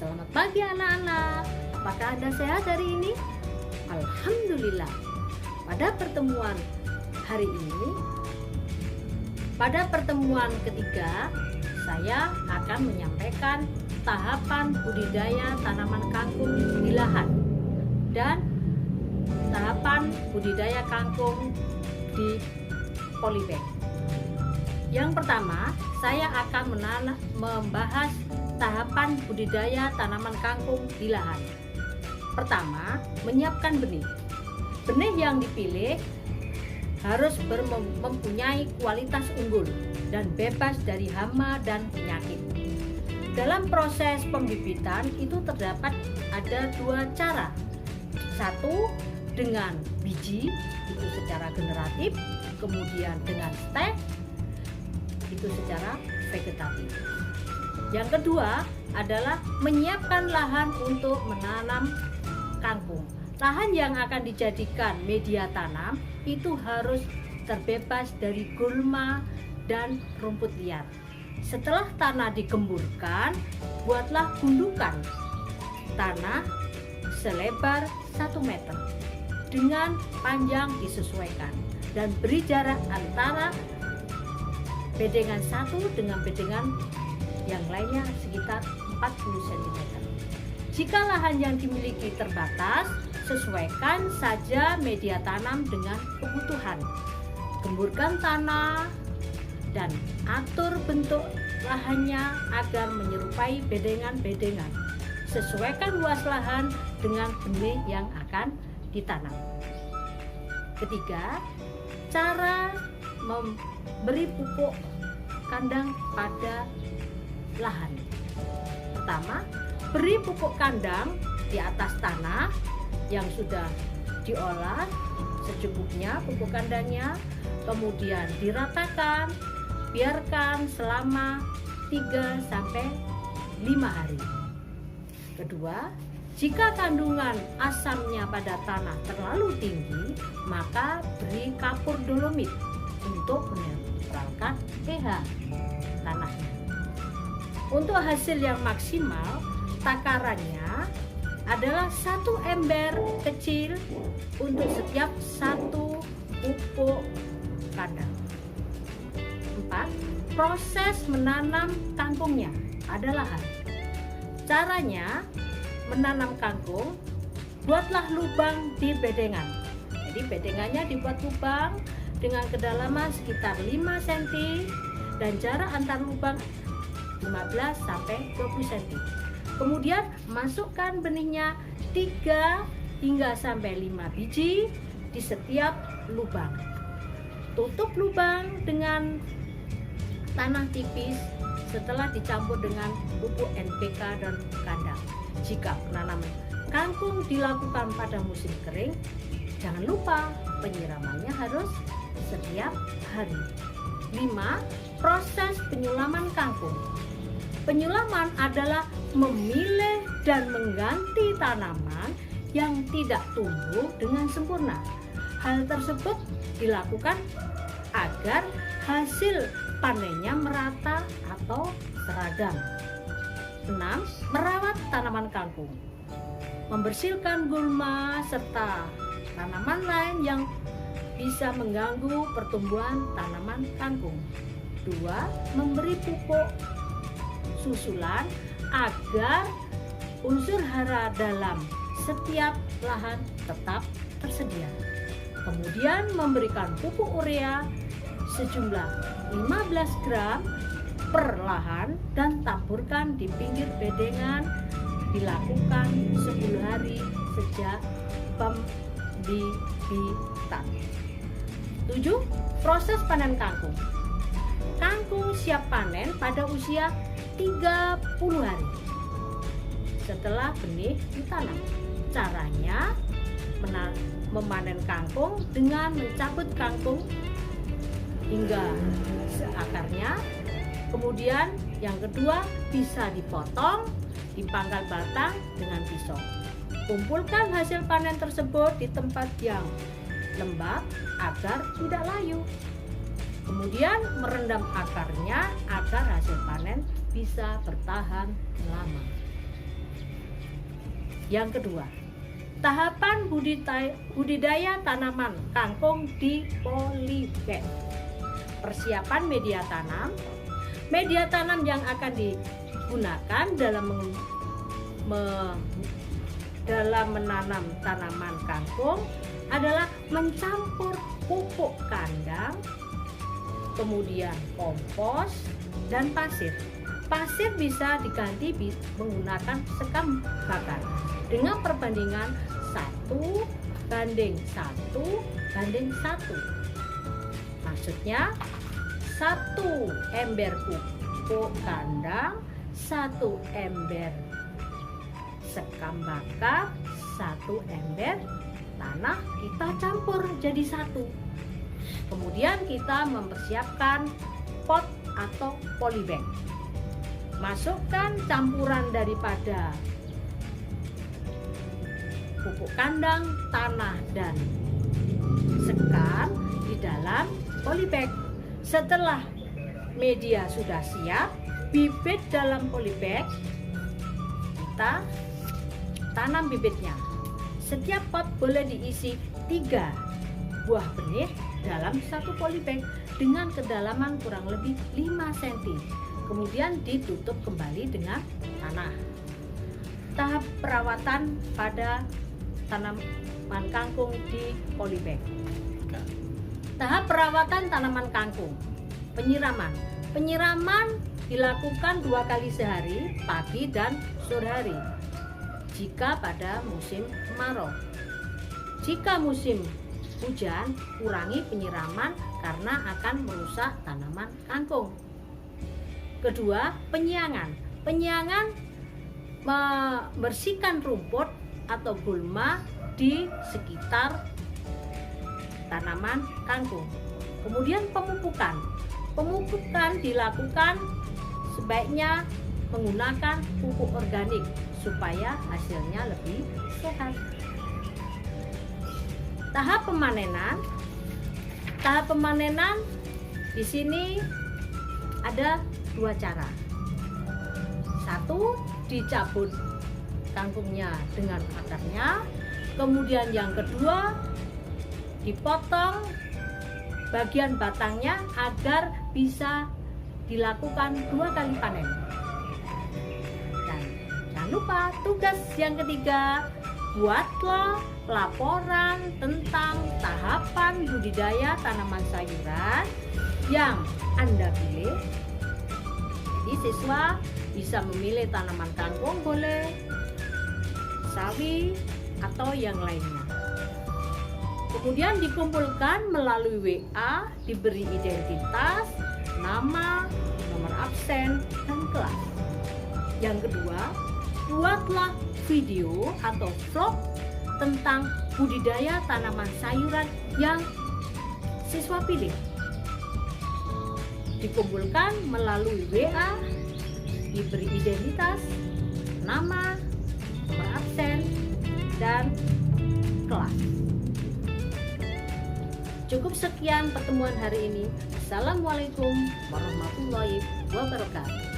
Selamat pagi anak-anak. Apakah Anda sehat hari ini? Alhamdulillah. Pada pertemuan hari ini, pada pertemuan ketiga, saya akan menyampaikan tahapan budidaya tanaman kangkung di lahan dan tahapan budidaya kangkung di polybag. Yang pertama, saya akan membahas tahapan budidaya tanaman kangkung di lahan. Pertama, menyiapkan benih. Benih yang dipilih harus mempunyai kualitas unggul dan bebas dari hama dan penyakit. Dalam proses pembibitan itu terdapat ada dua cara. Satu, dengan biji, itu secara generatif, kemudian dengan stek, itu secara vegetatif. Yang kedua adalah menyiapkan lahan untuk menanam kangkung. Lahan yang akan dijadikan media tanam itu harus terbebas dari gulma dan rumput liar. Setelah tanah digemburkan, buatlah gundukan tanah selebar 1 meter dengan panjang disesuaikan dan beri jarak antara bedengan satu dengan bedengan yang lainnya sekitar 40 cm. Jika lahan yang dimiliki terbatas, sesuaikan saja media tanam dengan kebutuhan. Gemburkan tanah dan atur bentuk lahannya agar menyerupai bedengan-bedengan. Sesuaikan luas lahan dengan benih yang akan ditanam. Ketiga, cara memberi pupuk kandang pada lahan. Pertama, beri pupuk kandang di atas tanah yang sudah diolah secukupnya pupuk kandangnya, kemudian diratakan, biarkan selama 3-5 hari. Kedua, jika kandungan asamnya pada tanah terlalu tinggi, maka beri kapur dolomit untuk menetralkan pH tanahnya. Untuk hasil yang maksimal, takarannya adalah 1 ember kecil untuk setiap 1 pupuk kandang. 4. Proses menanam kangkungnya adalah caranya menanam kangkung, buatlah lubang di bedengan. Jadi bedengannya dibuat lubang dengan kedalaman sekitar 5 cm dan jarak antar lubang 15-20 cm. Kemudian masukkan benihnya 3 hingga 5 biji di setiap lubang. Tutup lubang dengan tanah tipis setelah dicampur dengan pupuk NPK dan kandang. Jika penanaman kangkung dilakukan pada musim kering, jangan lupa penyiramannya harus setiap hari. 5. Proses penyulaman kangkung. Penyulaman adalah memilih dan mengganti tanaman yang tidak tumbuh dengan sempurna. Hal tersebut dilakukan agar hasil panennya merata atau seragam. 6. Merawat tanaman kangkung. Membersihkan gulma serta tanaman lain yang bisa mengganggu pertumbuhan tanaman kangkung. 2. Memberi pupuk susulan agar unsur hara dalam setiap lahan tetap tersedia. Kemudian memberikan pupuk urea sejumlah 15 gram per lahan dan taburkan di pinggir bedengan. Dilakukan 10 hari sejak pembibitan. 7. Proses panen kangkung. Kangkung siap panen pada usia 30 hari setelah benih ditanam. Caranya memanen kangkung dengan mencabut kangkung hingga seakarnya. Kemudian yang kedua, bisa dipotong, dipanggal batang dengan pisau. Kumpulkan hasil panen tersebut di tempat yang lembab agar tidak layu. Kemudian merendam akarnya agar hasil panen bisa bertahan lama. Yang kedua, tahapan budidaya tanaman kangkung di polybag. Persiapan media tanam. Media tanam yang akan digunakan dalam menanam tanaman kangkung adalah mencampur pupuk kandang, kemudian kompos, dan pasir. Pasir bisa diganti menggunakan sekam bakar dengan perbandingan 1:1:1. Maksudnya 1 ember pupuk kandang, 1 ember sekam bakar, 1 ember tanah kita campur jadi 1. Kemudian kita mempersiapkan pot atau polybag. Masukkan campuran daripada pupuk kandang, tanah, dan sekam di dalam polybag. Setelah media sudah siap, bibit dalam polybag kita tanam bibitnya. Setiap pot boleh diisi 3 buah benih dalam 1 polybag dengan kedalaman kurang lebih 5 cm. Kemudian ditutup kembali dengan tanah. Tahap perawatan pada tanaman kangkung di polybag. Tahap perawatan tanaman kangkung. Penyiraman. Penyiraman dilakukan 2 kali sehari, pagi dan sore hari, jika pada musim kemarau. Jika musim hujan, kurangi penyiraman karena akan merusak tanaman kangkung. Kedua, penyiangan. Penyiangan membersihkan rumput atau gulma di sekitar tanaman kangkung. Kemudian pemupukan. Pemupukan dilakukan sebaiknya menggunakan pupuk organik supaya hasilnya lebih sehat. Tahap pemanenan. Tahap pemanenan di sini ada 2 cara. 1, dicabut kangkungnya dengan akarnya. Kemudian yang kedua, dipotong bagian batangnya agar bisa dilakukan 2 kali panen. Dan jangan lupa tugas yang ketiga, buatlah laporan tentang tahapan budidaya tanaman sayuran yang Anda pilih. Jadi siswa bisa memilih tanaman kangkung boleh, sawi, atau yang lainnya. Kemudian dikumpulkan melalui WA, diberi identitas, nama, nomor absen, dan kelas. Yang kedua, buatlah video atau vlog tentang budidaya tanaman sayuran yang siswa pilih. Dikumpulkan melalui WA, diberi identitas, nama, nomor absen, dan kelas. Cukup sekian pertemuan hari ini. Assalamualaikum warahmatullahi wabarakatuh.